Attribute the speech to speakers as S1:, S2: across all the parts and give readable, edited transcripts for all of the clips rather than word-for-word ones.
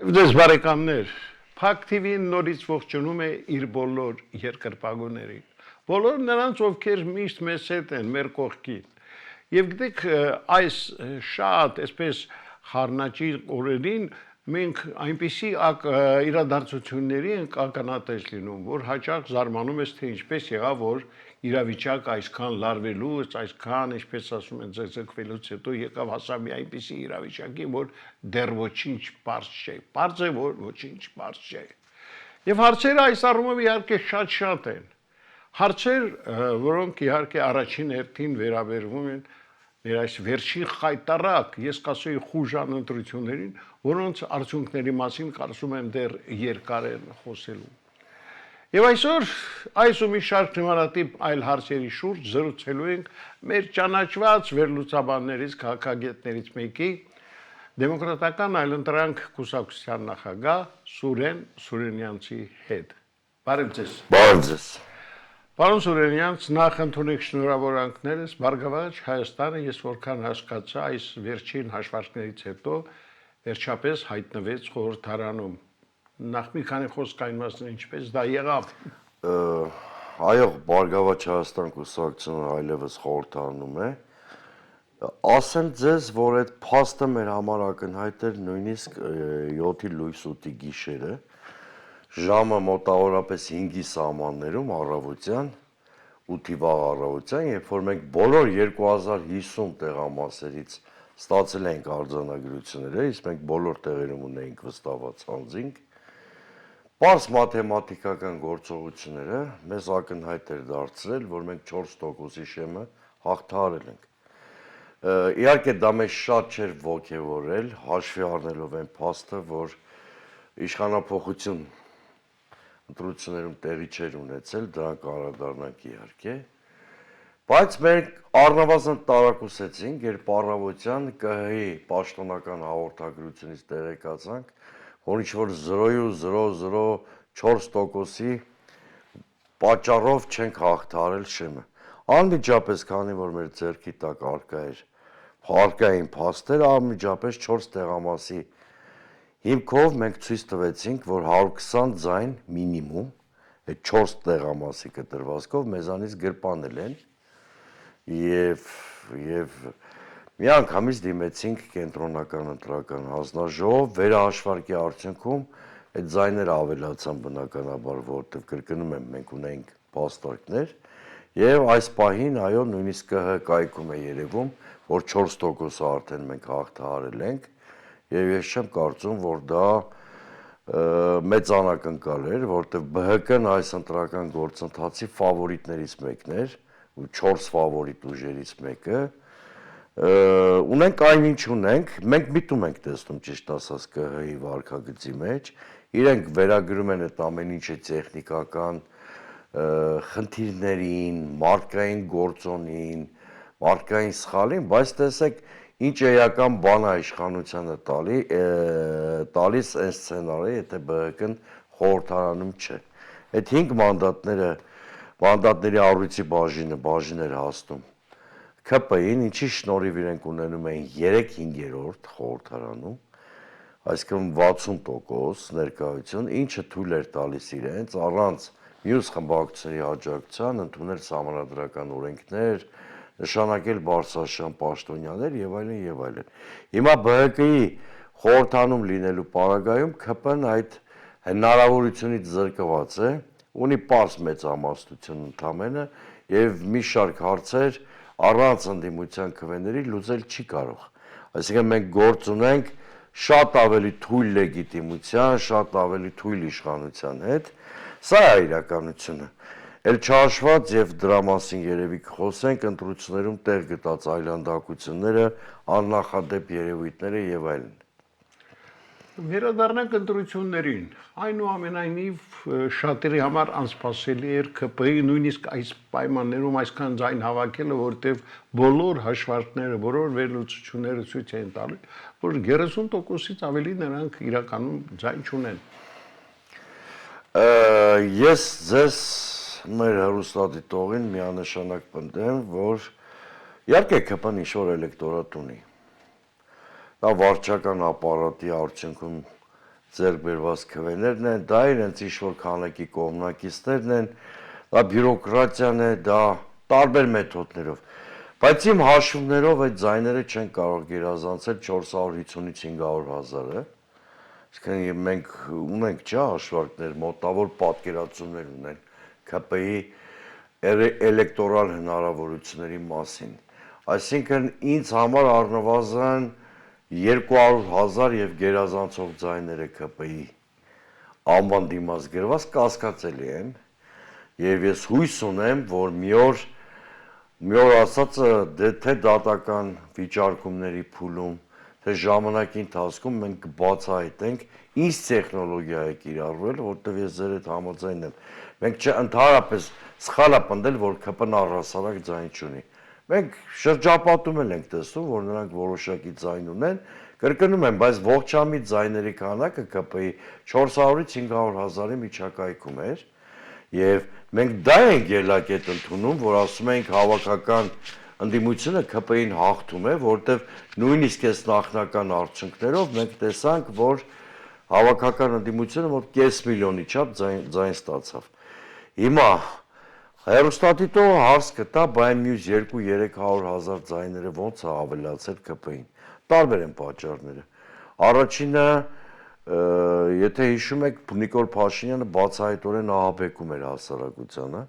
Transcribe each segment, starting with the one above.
S1: Ձեզ բարեկամներ, Փակ TV-ն նորից ողջունում է իր բոլոր երկրպագուներին, բոլոր նրանց, ովքեր միշտ մեզ հետ են, մեր կողքին։ Եվ գիտեք, այս շատ, այսպես խառնաճիռ օրերին մենք այնպիսի իրադարձությունների ենք ականատես լինում, որ հաճախ զարմանում ես, թե ինչպես եղավ, որ իրավիճակը այսքան լարվելուց, այսքան, ինչպես ասում են, ձգձգվելուց հետո եկավ հասավ մի այնպիսի իրավիճակի, որ դեռ ոչինչ պարզ չէ, պարզ է, որ ոչինչ պարզ չէ։ Եվ հարցերը այս առումով իհարկե շատ են։ Հարցեր, որոնք իհարկե առաջին հերթին վերաբերվում են մեր այս վերջին խայտառակ, ես կասեի խուժան ընտրություններին, որոնց արդյունքների մասին կարծում եմ դեռ երկար են խոսելու։ Եվ այսօր այս ու մի շարք նմանատիպ այլ հարցերի շուրջ զրուցելու ենք մեր ճանաչված վերլուծաբաններից, քաղաքագետներից մեկի, Դեմոկրատական այլընտրանք կուսակցության նախագահ Սուրեն Սուրենյանցի հետ։ Բարև ձեզ։
S2: Բարև ձեզ։
S1: Պարոն Սուրենյանց, նախ ընդունեք շնորհավորանքներս, Բարգավաճ Հայաստանը, ես որքան հասկացա, այս վերջին հաշվարկներից հետո վերջապես հայտնվեց խորհրդարանում։ Նախ մի քանի խոսք այն մասին, ինչպես դա եղավ։
S2: Այո, Բարգավաճ Հայաստան կուսակցությունը այլևս խորհրդարանում է։ Ասեմ ձեզ, որ այդ փաստը մեր համար ակնհայտ էր նույնիսկ 7-ի լույս 8-ի գիշերը, ժամը մոտավորապես 5-ի սահմաններում առավոտյան, 8-ի վաղ առավոտյան, երբ որ մենք բոլոր 2050 տեղամասերից ստացել ենք արձանագրությունները, իսկ մենք բոլոր տեղերում ունեինք վստահված անձինք, պարզ մաթեմատիկական գործողությունները մեզ ակնհայտ էր դարձրել, որ մենք 4%-ի շեմը հաղթահարել ենք։ Իհարկե դա մեզ շատ չէր ոգևորել, հաշվի առնելով այն փաստը, որ իշխանափոխություն ընտրություններում տեղի չէր ունեցել, դրանք անդրադառնանք իհարկե, բայց մենք առնվազն տարակուսեցինք, երբ առավոտյան ԿՀ-ի պաշտոնական հաղորդագրությունից տեղեկացանք, որ ինչ-որ 0.004%-ի պատճառով չենք հաղթահարել շեմը։ Անմիջապես, քանի որ մեր ձեռքի տակ առկա էին փաստերը, անմիջապես 4 տեղամասի հիմքով մենք ցույց տվեցինք, որ 120 ձայն մինիմում այդ 4 տեղամասի կտրվածքով մեզանից գրպանել են եւ միանգամից դիմեցինք կենտրոնական ընտրական հանձնաժողով, վերահաշվարկի արդյունքում այդ ձայները ավելացան բնականաբար, որովհետեւ կրկնում եմ, մենք ունենք փաստարկներ եւ այս պահին այո նույնիսկ ԿՀ կայքում է երևում, որ 4%-ը արդեն մենք հաղթահարել ենք եւ ես չեմ կարծում, որ դա մեծ անակնկալ էր, որովհետեւ ԲՀԿ-ն այս ընտրական գործընթացի ֆավորիտներից մեկն էր, ու 4 ֆավորիտ ուժերից մեկը, ունենք այնինչ ունենք, մենք միտում ենք տեսնում ճիշտ ասած ԿՀ-ի վարքագծի մեջ, իրենք վերագրում են այդ ամեն ինչը տեխնիկական խնդիրներին, մարդկային գործոնին, մարդկային սխալին, բայց տեսեք ինչ էական բան է իշխանությանը տալիս այն սցենարը, եթե ԲՀԿ-ն խորհրդարանում չէ։ Այդ 5 մանդատների առույցի բաժին էր հասնում ՔՊ-ին, ինչի շնորհիվ իրենք ունենում էին 3/5 խորհրդարանում, այսինքն 60% ներկայություն, ինչը թույլ էր տալիս իրենց առանց մյուս խմբակցությունների աջակցության ընդունել սահմանադրական օրենքներ, նշանակել բարձրաստիճան պաշտոնյաներ եւ այլն եւ այլն։ Հիմա ԲՀԿ-ի խորհրդանում լինելու պարագայում ՔՊ-ն այդ հնարավորությունից զրկված է, ունի պարզ մեծամասնություն ընդամենը եւ մի շարք հարցեր առանց ընդդիմության քվեների լուծել չի կարող։ Այսինքն մենք գործ ունենք շատ ավելի թույլ լեգիտիմության, շատ ավելի թույլ իշխանության հետ, սա է իրականությունը։ Էլ չհաշված եւ դրա մասին երևի կխոսենք ընտրություններում տեղ գտած այլանդակությունները, աննախադեպ երևույթները եւ այլն։
S1: Վերադառնանք ընտրություններին, այնուամենայնիվ շատերի համար անսպասելի էր ՔՊ-ի նույնիսկ այս պայմաններում այսքան ձայն հավաքելը, որտեղ բոլոր հաշվարկները, բոլոր վերլուծությունները ցույց են տալի, որ 30%-ից ավելի նրանք իրականում ձայն չունեն։
S2: Ես ձեզ մեր հեռուստադիտողին միանշանակ պնդեմ, որ իհարկե ՔՊ-ն ինչ-որ էլեկտորատ ունի։ Դա վարչական ապարատի արդյունքում ձեռք բերված քվեներն են, դա իրենց ինչ-որ քանակի կողմնակիցներն են, դա բյուրոկրատիան է, դա տարբեր մեթոդներով։ Բայց իմ հաշվներով այդ ձայները չեն կարող գերազանցել 450-ից 500 հազարը։ Այսինքն մենք ունենք չէ հաշվարկներ, մոտավոր պատկերացումներ ունեն ԿՊ-ի էլեկտորալ հնարավորությունների մասին։ Այսինքն ինձ համար առնվազն 200,000 եւ գերազանցող ձայները ԿՊ-ի անվան դիմաց գրված կասկածելի են եւ ես հույս ունեմ, որ մի օր ասածը թե դատական վիճարկումների փուլում, թե ժամանակի ընթացքում մենք կբացահայտենք ինչ տեխնոլոգիա է կիրառվել, որտեղ ես ձեր հետ համաձայն եմ։ Մենք ընդհանրապես սխալ է պնդել, որ ԿՊ-ն առհասարակ ձայն չունի։ Մենք շրջապատում ենք տեսնում, որ նրանք որոշակի ձայն ունեն, կրկնում եմ, բայց ողջամիտ ձայների քանակը ԿՊ-ի 400-ից 500,000-ի միջակայքում էր, եւ մենք դա ենք ելակետ ընդունում, որ ասում ենք հավաքական ընդդիմությունը ԿՊ-ին հաղթում է, որտեվ նույնիսկ այս նախնական արդյունքներով մենք տեսանք, որ հավաքական ընդդիմությունը մոտ 500,000-ի չափ ձայն ստացավ։ Հիմա հեռուստադիտողը հարց կտա, բայց մյուս 200-300,000 ձայները ո՞նց է ավելացել ԿՊ-ին։ Տարբեր են պատճառները։ Առաջինը, եթե հիշում եք, Նիկոլ Փաշինյանը բացահայտորեն ահաբեկում էր հասարակությանը։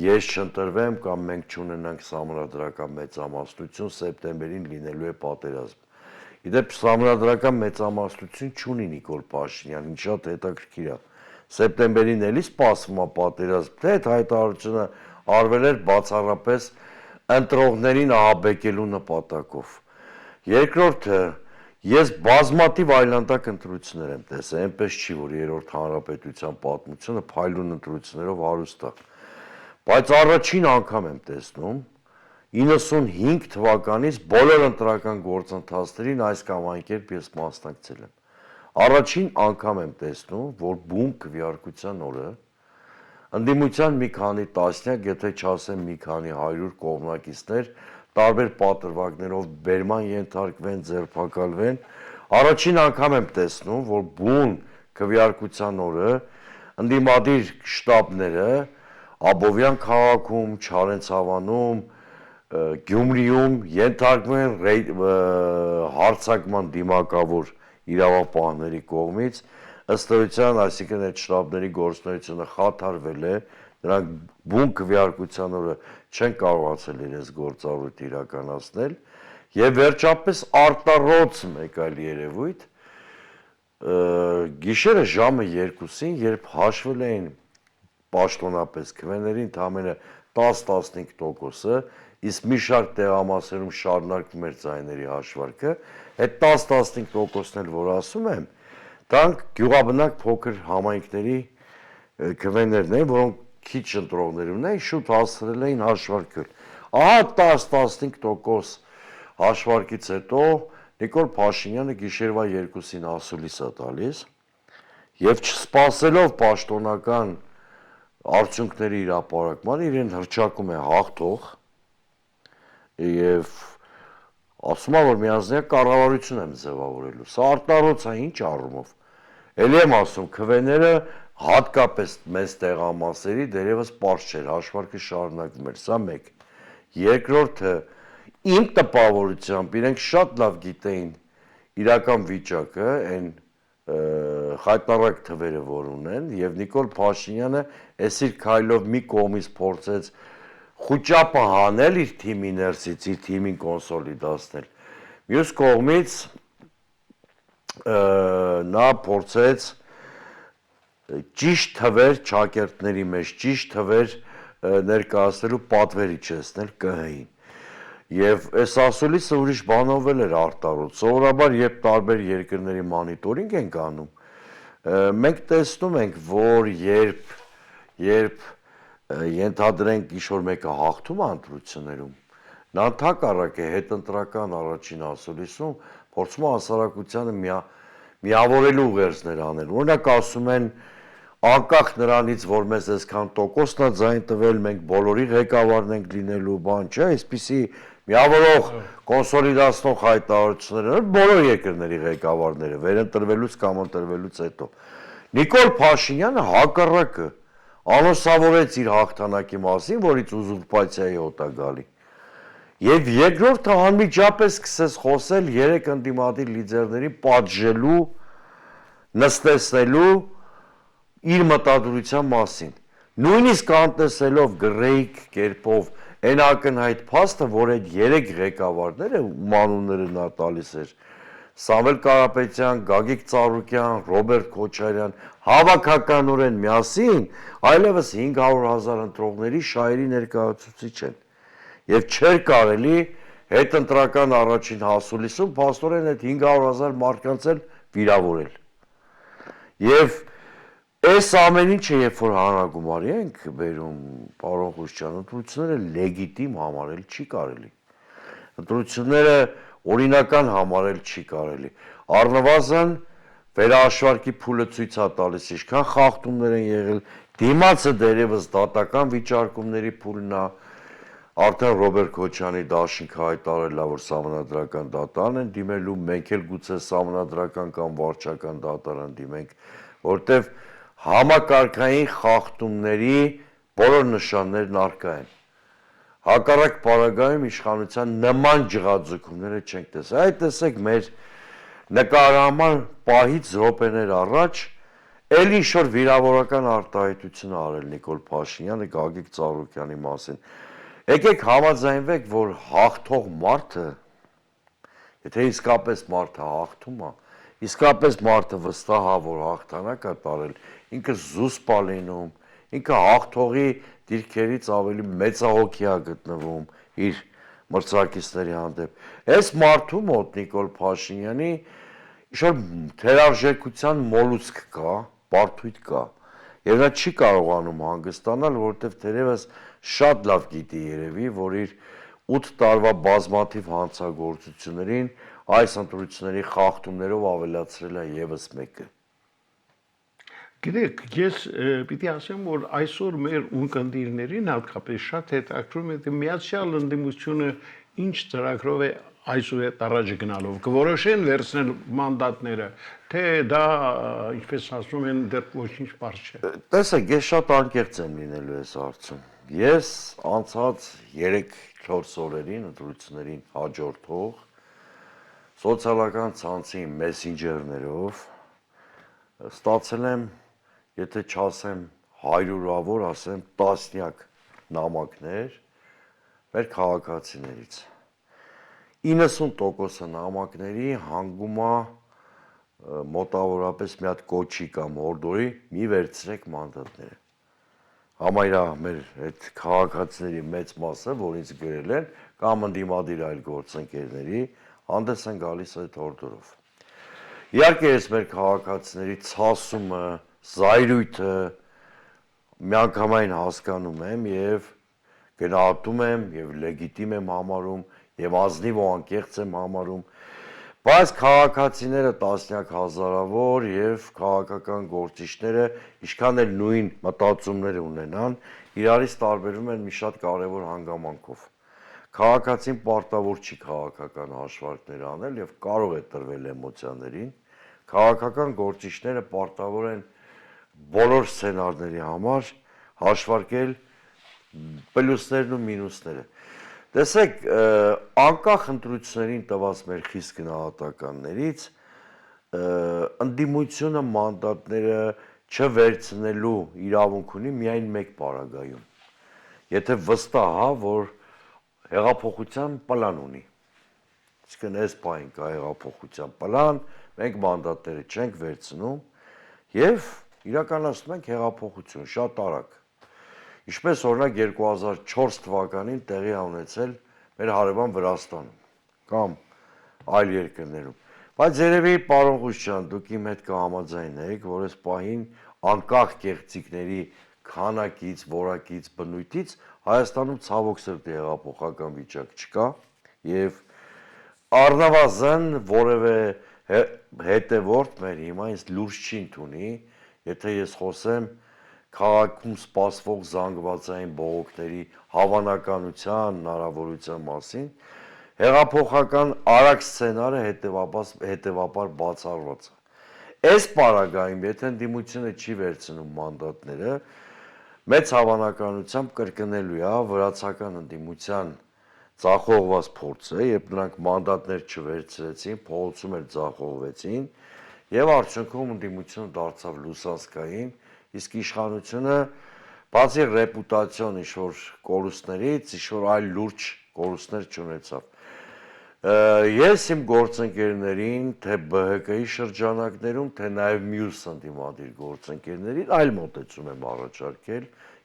S2: Ես չընտրվեմ կամ մենք չունենանք սահմանադրական մեծամասնություն, սեպտեմբերին լինելու է պատերազմ։ Իդեպ սահմանադրական մեծամասնություն չունի Նիկոլ Փաշինյանին, շատ հետաքրքիր է։ Սեպտեմբերին էլի սպասվում է պատերազմ, թե այդ հայտարարությունը արվել էր բացառապես ընտրողներին ահաբեկելու նպատակով։ Երկրորդը, ես բազմաթիվ այլանդակ ընտրություններ եմ տեսել, այնպես չի, որ երրորդ հանրապետության պատմությունը փայլուն ընտրություններով հարուստ է։ Բայց առաջին անգամ եմ տեսնում 95 թվականից բոլոր ընտրական գործընթացներին այս կամ այն կերպ ես մասնակցել եմ։ Առաջին անգամ եմ տեսնում, որ բուն քվեարկության օրը ընդդիմության մի քանի տասնյակ, եթե չասեմ մի քանի 100 կողմնակիցներ տարբեր պատրվակներով բերման ենթարկվեն, ձերբակալվեն։ Առաջին անգամ եմ տեսնում, որ բուն քվեարկության օրը ընդդիմադիր շտաբները Աբովյան քաղաքում, Չարենցավանում, Գյումրիում ենթարկվում են հարձակման դիմակավոր իրավապահների կողմից, ըստ էության, այսինքն այդ շտաբների գործունեությունը խաթարվել է, նրանք բուն քվեարկության օրը չեն կարողացել իրենց գործառույթը իրականացնել, եւ վերջապես արտառոց մեկ այլ երևույթ, գիշերը ժամը 2-ին, երբ հաշվել էին պաշտոնապես քվեների ընդամենը 10-15%-ը, իսկ մի շարք տեղամասերում շարունակվում էր ձայների հաշվարկը, այդ 10-15%-ն էլ որ ասում եմ, դրանք գյուղաբնակ փոքր համայնքների քվեներն էին, որոնք քիչ ընտրողներ ունեին, շուտ հասցրել էին հաշվարկել։ Ահա 10-15% հաշվարկից հետո Նիկոլ Փաշինյանը գիշերվա 2-ին ասուլիս է տալիս եւ չսպասելով պաշտոնական արդյունքների հրապարակման իրեն հռչակում է հաղթող եւ ասում է, որ միանձնյա կառավարություն եմ ձևավորելու։ Սա արտառոց է ինչ առումով։ Էլի եմ ասում, քվեները հատկապես մեծ տեղամասերի դերևս պարզ չէր, հաշվարկը շարունակվում էր, սա մեկ։ Երկրորդը, իմ տպավորությամբ իրենք շատ լավ գիտեին իրական վիճակը, այն խայտարակ թվերը, որ ունեն, եւ Նիկոլ Փաշինյանը այս իր քայլով մի կողմից փորձեց խուճապը հանել իր թիմի ներսից, իր թիմին կոնսոլիդացնել։ Մյուս կողմից նա փորձեց ճիշտ թվեր ճակերտների մեջ, ճիշտ թվեր ներկայացնելու պատվեր իջեցնել ԿՀ-ին։ Եվ այս ասուլիսը ուրիշ բանով էր արտառոց։ Սովորաբար, երբ տարբեր երկրների մոնիտորինգ ենք անում, մենք տեսնում ենք, որ երբ ենթադրենք ինչ-որ մեկը հաղթում է ընտրություններում, նա ընդհակառակ է հետընտրական առաջին ասուլիսում փորձում է հասարակությանը միավորելու ուղերձներ անել։ Օրինակ ասում են անկախ նրանից, որ մեզ այսքան տոկոսն է ձայն տվել, մենք բոլորի ղեկավարն ենք լինելու բան, չէ, այսպիսի միավորող կոնսոլիդացնող հայտարարությունները բոլոր երկրների ղեկավարները վերընտրվելուց կամ ընտրվելուց հետո։ Նիկոլ Փաշինյանը հակառակը անոսավորեց իր հաղթանակի մասին, որից ուզուրպացիայի հոտ է գալի։ Եվ երկրորդը անմիջապես սկսեց խոսել երեք ընդդիմադիր լիդերներին պատժելու, նստեցնելու իր մտադրության մասին։ Նույնիսկ անտեսելով գրեիք կերպով այն ակնհայտ փաստը, որ այդ երեք ղեկավարները, ում անունները նա տալիս էր, Սամվել Կարապետյան, Գագիկ Ծառուկյան, Ռոբերտ Քոչարյան, հավաքականորեն միասին այլևս 500,000 ընտրողների շահերի ներկայացուցիչ են։ Եվ չէր կարելի հետընտրական առաջին հասուլիսում փաստորեն այդ 500,000 մարդկանց էլ վիրավորել։ Եվ այս ամեն ինչը, երբ որ հանրագումարի ենք բերում, պարոն Խուշչյան, ընտրությունները լեգիտիմ համարել չի կարելի։ Ընտրությունները օրինական համարել չի կարելի։ Առնվազն վերահաշվարկի փուլը ցույց է տալիս, ինչքան խախտումներ են եղել, դիմացը դերևս դատական վիճարկումների փուլն է, արդեն Ռոբերտ Քոչյանի դաշինքը հայտարարել է, որ սահմանադրական դատարան են դիմելու, մենք էլ գուցե սահմանադրական կամ վարչական դատարան դիմենք, որտեղ համակարգային խախտումների բոլոր նշաններն առկա են։ Հակառակ պարագայում իշխանության նման ջղաձգումները չենք տեսել։ Այդ տեսեք մեր նկարահանման պահից րոպեներ առաջ էլ ինչ-որ վիրավորական արտահայտություն արել Նիկոլ Փաշինյանը Գագիկ Ծառուկյանի մասին։ Եկեք համաձայնվեք, որ հաղթող մարդը, եթե իսկապես մարդը հաղթում է, իսկապես մարդը վստահ է, որ հաղթանակ է տարել, ինքը զուսպ է լինում, ինքը հաղթողի դիրքերից ավելի մեծահոգի է գտնվում իր մրցակիցների հանդեպ։ Այս մարդու մոտ Նիկոլ Փաշինյանի ինչ-որ թերարժեքության մոլուցք կա, բարդույթ կա, եւ նա չի կարողանում հանգստանալ, որովհետեւ թերևս շատ լավ գիտի երևի, որ իր 8 տարվա բազմաթիվ հանցագործություններին այս ընտրությունների խախտումներով ավելացրել է եւս մեկը։
S1: Գիտեք, ես պիտի ասեմ, որ այսօր մեր ունկնդիրներին հատկապես շատ հետաքրում է թե միացյալ ընդդիմությունը ինչ ծրագրով է այսուհետ առաջ գնալով, կորոշեն վերցնել մանդատները, թե դա, ինչպես ասում են, դեռ ոչինչ բարձ չէ։
S2: Տեսեք, ես շատ անկեղծ եմ լինելու այս հարցում։ Ես անցած 3-4 օրերին ընտրություններին հաջորդող սոցիալական ցանցի մեսենջերներով ստացել եմ, եթե չասեմ հարյուրավոր, ասեմ տասնյակ նամակներ մեր քաղաքացիներից։ 90%-ը նամակների հանգում է մոտավորապես մի հատ կոչի կամ հորդորի մի վերցրեք մանդատները։ Համարյա մեր այդ քաղաքացիների մեծ մասը, որ ինձ գրել են, կամ ընդդիմադիր այլ գործընկերների, հանդես են գալիս այդ հորդորով։ Իհարկե ես մեր քաղաքացիների ցասումը, զայրույթը միանգամայն հասկանում եմ եւ գնահատում եմ եւ լեգիտիմ եմ համարում եւ ազնիվ ու անկեղծ եմ համարում, բայց քաղաքացիները տասնյակ հազարավոր եւ քաղաքական գործիչները ինչքան էլ նույն մտածումներ ունենան, իրարից տարբերվում են մի շատ կարեւոր հանգամանքով։ Քաղաքացին պարտավոր չի քաղաքական հաշվարկներ անել եւ կարող է տրվել էմոցիաներին։ Քաղաքական գործիչները պարտավոր են բոլոր սցենարների համար հաշվարկել պլյուսներն ու մինուսները։ Տեսեք, անկախ ընտրություններին տված մեր խիստ գնահատականներից ընդդիմությունը մանդատները չվերցնելու իրավունք ունի միայն մեկ պարագայում։ Եթե վստահ է, որ հեղափոխության պլան ունի։ Իսկն այս պահին կա հեղափոխության պլան, մենք մանդատները չենք վերցնում եւ իրականացնում ենք հեղափոխություն շատ արագ։ Ինչպես օրինակ 2004 թվականին տեղի ունեցել մեր հարևան Վրաստանում կամ այլ երկրներում։ Բայց երևի պարոն Խուշչյան, դուք իմ հետ կհամաձայնեք, որ այս պահին անկախ կեղծիքների քանակից, որակից, բնույթից Հայաստանում ցավոք սրտի հեղափոխական վիճակ չկա եւ առնվազն որևէ հետևորդ մեր հիմա ինձ լուրջ չի ընդունի եթե ես խոսեմ քաղաքում սպասվող զանգվածային բողոքների հավանականության հնարավորության մասին, հեղափոխական արագ սցենարը հետևաբար բացառված է։ Այս պարագայում, եթե ընդդիմությունը չի վերցնում մանդատները, մեծ հավանականությամբ կրկնելու է վրացական ընդդիմության ձախողված փորձը, երբ նրանք մանդատներ չվերցրեցին, փողոցում էլ ձախողվեցին, եւ արդյունքում ընդդիմությունը դարձավ լուսանցքային, իսկ իշխանությունը բացի ռեպուտացիոն ինչ-որ կորուստներից, ինչ-որ այլ լուրջ կորուստներ չունեցավ։ Ես իմ գործընկերներին, թե ԲՀԿ-ի շրջանակներում, թե նաև մյուս ընդդիմադիր գործընկերներին այլ մոտեցում եմ առաջարկել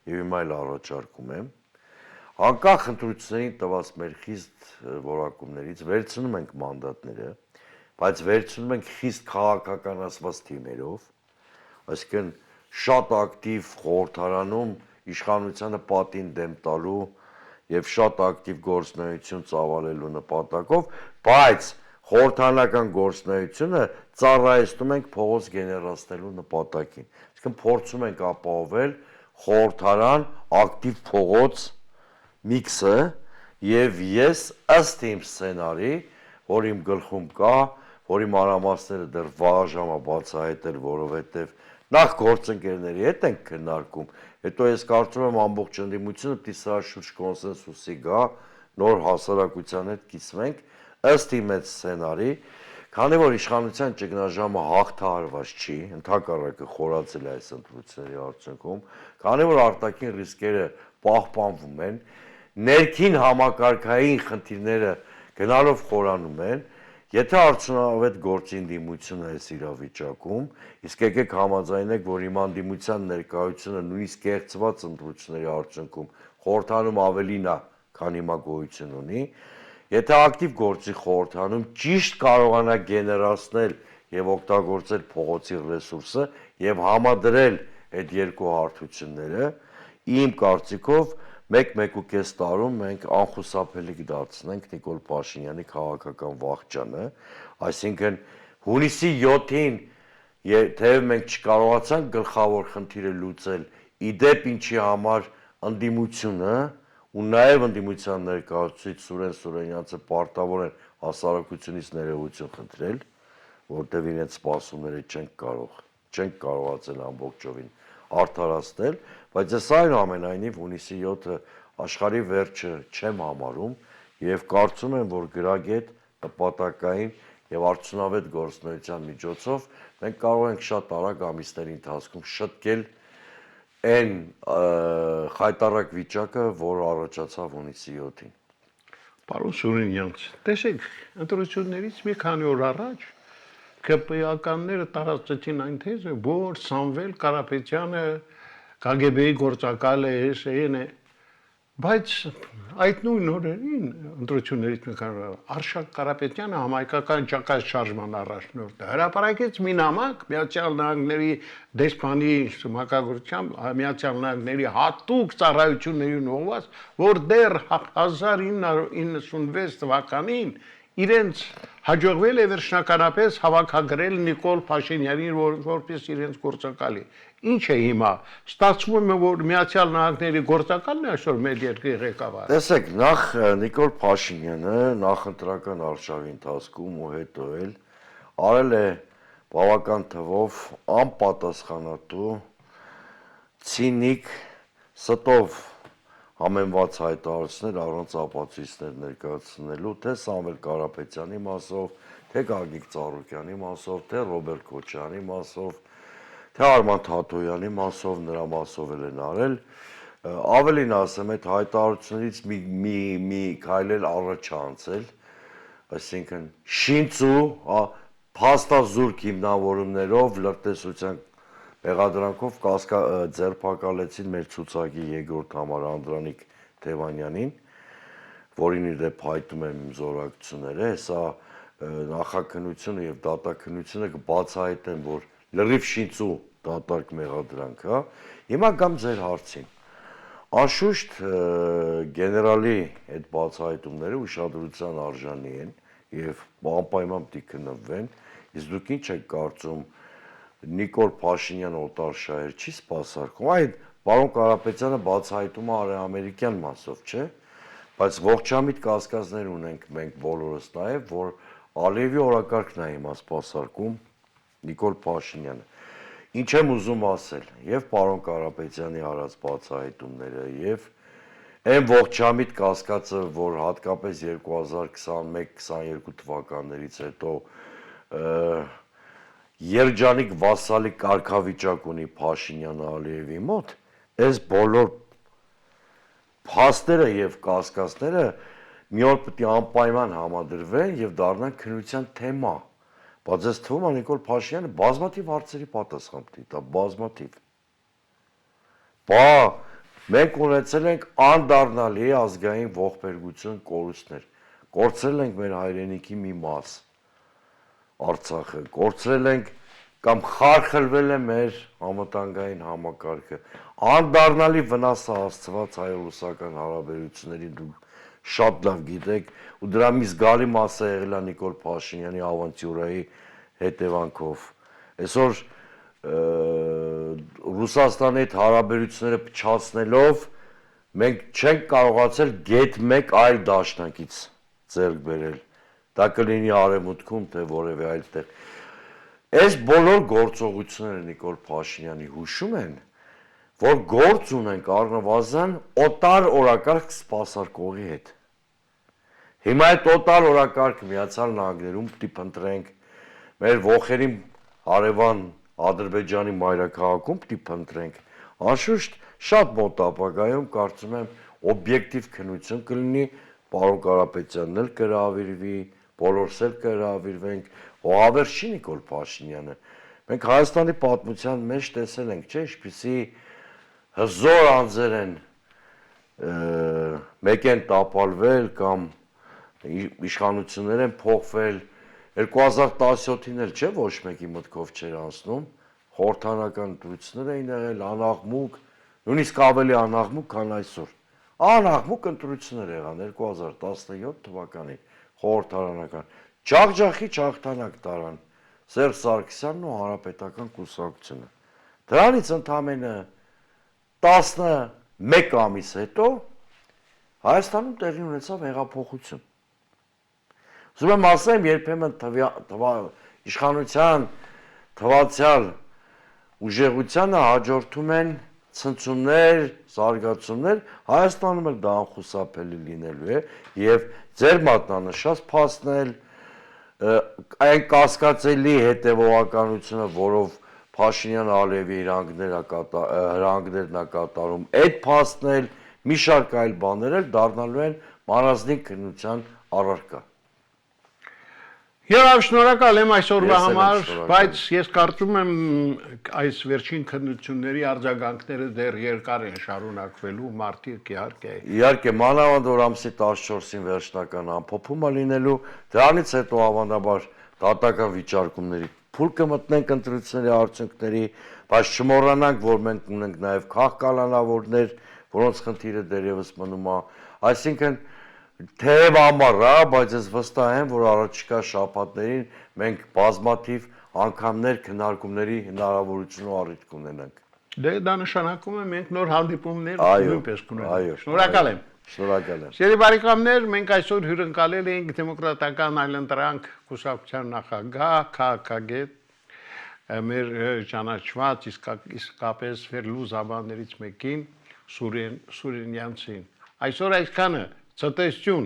S2: եւ հիմա էլ առաջարկում եմ։ Անկախ ընտրություններին տված մեր խիստ որակումներից վերցնում ենք մանդատները, բայց վերցնում ենք խիստ քաղաքականացված թիմերով, այսինքն շատ ակտիվ խորհրդարանում իշխանությանը պատին դեմ տալու եւ շատ ակտիվ գործունեություն ծավալելու նպատակով, բայց խորհրդարանական գործունեությունը ծառայեցնում ենք փողոց գեներացնելու նպատակին։ Այսինքն փորձում ենք ապահովել խորհրդարան ակտիվ փողոց միքսը եւ ես ըստ իմ սցենարի, որ իմ գլխում կա, որի մանրամասները դեռ վաղ ժամա բացահայտել, որովհետեւ նախ գործընկերների հետ ենք քննարկում, հետո ես կարծում եմ ամբողջ ընդդիմությունը պիտի սրա շուրջ կոնսենսուսի գա, նոր հասարակության հետ կիսվենք, ըստ իմ այդ սցենարի, քանի որ իշխանության ճգնաժամը հաղթահարված չի, ընդհակառակը խորացել է այս ընտրությունների արդյունքում, քանի որ արտաքին ռիսկերը պահպանվում են, ներքին համակարգային խնդիրները գնալով խորանում են, եթե արդյունավետ գործի ընդդիմությունը այս իրավիճակում, իսկ եկեք համաձայնենք, որ հիմա ընդդիմության ներկայությունը նույնիսկ կեղծված ընտրությունների արդյունքում խորհրդանում ավելին է, քան հիմա գոյություն ունի, եթե ակտիվ գործի խորհրդանում ճիշտ կարողանա գեներացնել եւ օգտագործել փողոցի ռեսուրսը եւ համադրել այդ երկու հարթությունները, իմ կարծիքով 1-1.5 տարում մենք անխուսափելի կդարձնենք Նիկոլ Փաշինյանի քաղաքական վախճանը, այսինքն հունիսի 7-ին թեև մենք չկարողացանք գլխավոր խնդիրը լուծել, իդեպ ինչի համար ընդդիմությունը ու նաև ընդդիմության ներկայացուցիչ Սուրեն Սուրենյանցը պարտավոր են հասարակությունից ներողություն խնդրել, որտեղ իրենց սպասումները չենք կարողացել ամբողջովին արդարացնել, բայց ես այնուամենայնիվ հունիսի 7-ը աշխարհի վերջը չեմ համարում եւ կարծում եմ, որ գրագետ, նպատակային եւ արդյունավետ գործունեության միջոցով մենք կարող ենք շատ արագ ամիսների ընթացքում շտկել այն խայտառակ վիճակը, որ առաջացավ հունիսի 7-ին։
S1: Պարոն Սուրենյանց, տեսեք, ընտրություններից մի քանի օր առաջ ԿՊԱ-ականները տարածեցին այն թեզը, որ Սամվել Կարապետյանը KGB-ի գործակալ է, այն է, բայց այդ նույն օրերին ընտրություններից մի քանի օր Արշակ Կարապետյանը համայնքական ճակատ շարժման առաջնորդը հրապարակեց մի նամակ Միացյալ Նահանգների դեսպանի մակագրությամբ Միացյալ Նահանգների հատուկ ծառայություններին ուղղված, որ դեռ 1996 թվականին իրենց հաջողվել է վերջնականապես հավաքագրել Նիկոլ Փաշինյանին, որպես իրենց գործակալի։ Ինչ է հիմա։ Ստացվում է, որ Միացյալ Նահանգների գործակալն է այսօր մեր երկրի ղեկավարը։
S2: Տեսեք, նախ Նիկոլ Փաշինյանը նախընտրական արշավի ընթացքում ու հետո էլ արել է բավական թվով անպատասխանատու, ցինիկ, ստով համեմված հայտարարություններ առանց ապացույցներ ներկայացնելու թե Սամվել Կարապետյանի մասով, թե Գագիկ Ծառուկյանի մասով, թե Ռոբերտ Քոչարյանի մասով, թե Արման Թաթոյանի մասով, նրա մասով են արել։ Ավելին ասեմ, այդ հայտարարություններից մի քայլ առաջ անցել, այսինքն շինծու, փաստազուրկ հիմնավորումներով լրտեսության մեղադրանքով ձերբակալեցին մեր ցուցակի երկրորդ համար Անդրանիկ Թևանյանին, որին իր դեպ հայտում եմ իմ զորակցությունները, հեսա նախաքննությունը եւ դատաքննությունը կբացահայտեն, որ լրիվ շինծու դատարկ մեղադրանք է։ Հիմա կամ ձեր հարցին։ Անշուշտ գեներալի այդ բացահայտումները ուշադրության արժանի են եւ անպայման պիտի քննվեն, իսկ դուք ինչ եք կարծում Նիկոլ Փաշինյանը օտար շահեր չի սպասարկում, այդ պարոն Կարապետյանը բացահայտում է ամերիկյան մասով, չէ՞։ Բայց ողջամիտ կասկածներ ունենք մենք բոլորս նաև, որ Ալիևի օրակարգն է հիմա սպասարկում Նիկոլ Փաշինյանը։ Ինչ եմ ուզում ասել, եւ պարոն Կարապետյանի արած բացահայտումները, եւ այն ողջամիտ կասկածը, որ հատկապես 2021-22 թվականներից հետո երջանիկ վասալի կարգավիճակ ունի Փաշինյանը Ալիևի մոտ, այս բոլոր փաստերը եւ կասկածները մի օր պետք է անպայման համադրվեն եւ դառնան քննության թեմա։ Բայց ես թվում է Նիկոլ Փաշինյանը բազմաթիվ հարցերի պատասխան պետք է տա, բազմաթիվ։ Բա մենք ունեցել ենք անդառնալի ազգային ողբերգություն կորուստներ։ Կորցրել ենք մեր հայրենիքի մի մաս, Արցախը, կորցրել ենք կամ խարխլվել է մեր համատանգային համակարգը։ Անդառնալի վնաս է հասցված հայ-ռուսական հարաբերություններին, դուք շատ լավ գիտեք, ու դրա մի զգալի մասը եղել է Նիկոլ Փաշինյանի ավանտյուրայի հետևանքով։ Այսօր Ռուսաստանի հետ հարաբերությունները փչացնելով մենք չենք կարողացել գեթ մեկ այլ դաշնակից ձեռք բերել։ Դա կլինի արևմուտքում, թե որևէ այլ տեղ։ Այս բոլոր գործողությունները Նիկոլ Փաշինյանի հուշում են, որ գործ ունենք առնվազն օտար օրակարգ սպասարկողի հետ։ Հիմա այդ օտար օրակարգը Միացյալ Նահանգներում պետք է փնտրենք, մեր ողերին հարևան Ադրբեջանի մայրաքաղաքում պետք է փնտրենք։ Անշուշտ շատ մոտ ապագայում կարծում եմ օբյեկտիվ քննություն կլինի, պարոն Կարապետյանն էլ կհրավիրվի, բոլորս էլ կհրավիրվենք, ողավերջ չի Նիկոլ Փաշինյանը։ Մենք Հայաստանի պատմության մեջ տեսել ենք, չէ՞, ինչպիսի հզոր անձեր են մեկ են տապալվել կամ իշխանություններ են փոխվել 2017-ին էլ չէ ոչ մեկի մտքով չէր անցնում, խորհրդանական ընտրություններ էին եղել, անաղմուկ, նույնիսկ ավելի անաղմուկ, քան այսօր։ Անաղմուկ ընտրություններ եղան 2017 թվականին, խորհրդարանական։ Ջախջախի հաղթանակ տարան Սերժ Սարգսյանն ու Հանրապետական կուսակցությունը։ Դրանից ընդամենը 11 ամիս հետո Հայաստանում տեղի ունեցավ հեղափոխություն։ Ուզում եմ ասեմ, երբեմն իշխանության թվացյալ ուժեղությանը հաջորդում են ցնցումներ, զարգացումներ, Հայաստանում էլ դա անխուսափելի լինելու է եւ ձեր մատնանշած փաստն այն կասկածելի հետևողականությունը, որով Փաշինյան Ալիևի հրանգներն է կատարում, այդ փաստն էլ մի շարք այլ բաներ էլ դառնալու են մարզնի քննության առարկա։
S1: Եվ շնորհակալ եմ այսօրվա համար, բայց ես կարծում եմ այս վերջին քննությունների արձագանքները դեռ երկար են շարունակվելու, մարդիկ
S2: Իհարկե, մանավանդ որ ամսի 14-ին վերջնական ամփոփում է լինելու, դրանից հետո հավանաբար դատական վիճարկումների փուլ կմտնենք ընտրությունների արդյունքների, բայց չմոռանանք, որ մենք ունենք նաև քաղաքականավորներ, որոնց խնդիրը դեռևս մնում է, այսինքն թեև ամառ է, բայց ես վստահ եմ, որ առաջիկա շաբաթներին մենք բազմաթիվ անգամներ քննարկումների հնարավորություն ու առիթ կունենանք։
S1: Դե դա նշանակում է մենք նոր հանդիպումներ նույնպես կունենանք։
S2: Շնորհակալ եմ։
S1: Շնորհակալ եմ։ Սիրելի բարեկամներ, մենք այսօր հյուրընկալել ենք Դեմոկրատական այլընտրանք կուսակցության նախագահ, քաղաքագետ, մեր ճանաչված իսկապես վերլուծ ավանդներից մեկին Սուրենյանցին։ Այսօր այսքանը, ցտեսություն։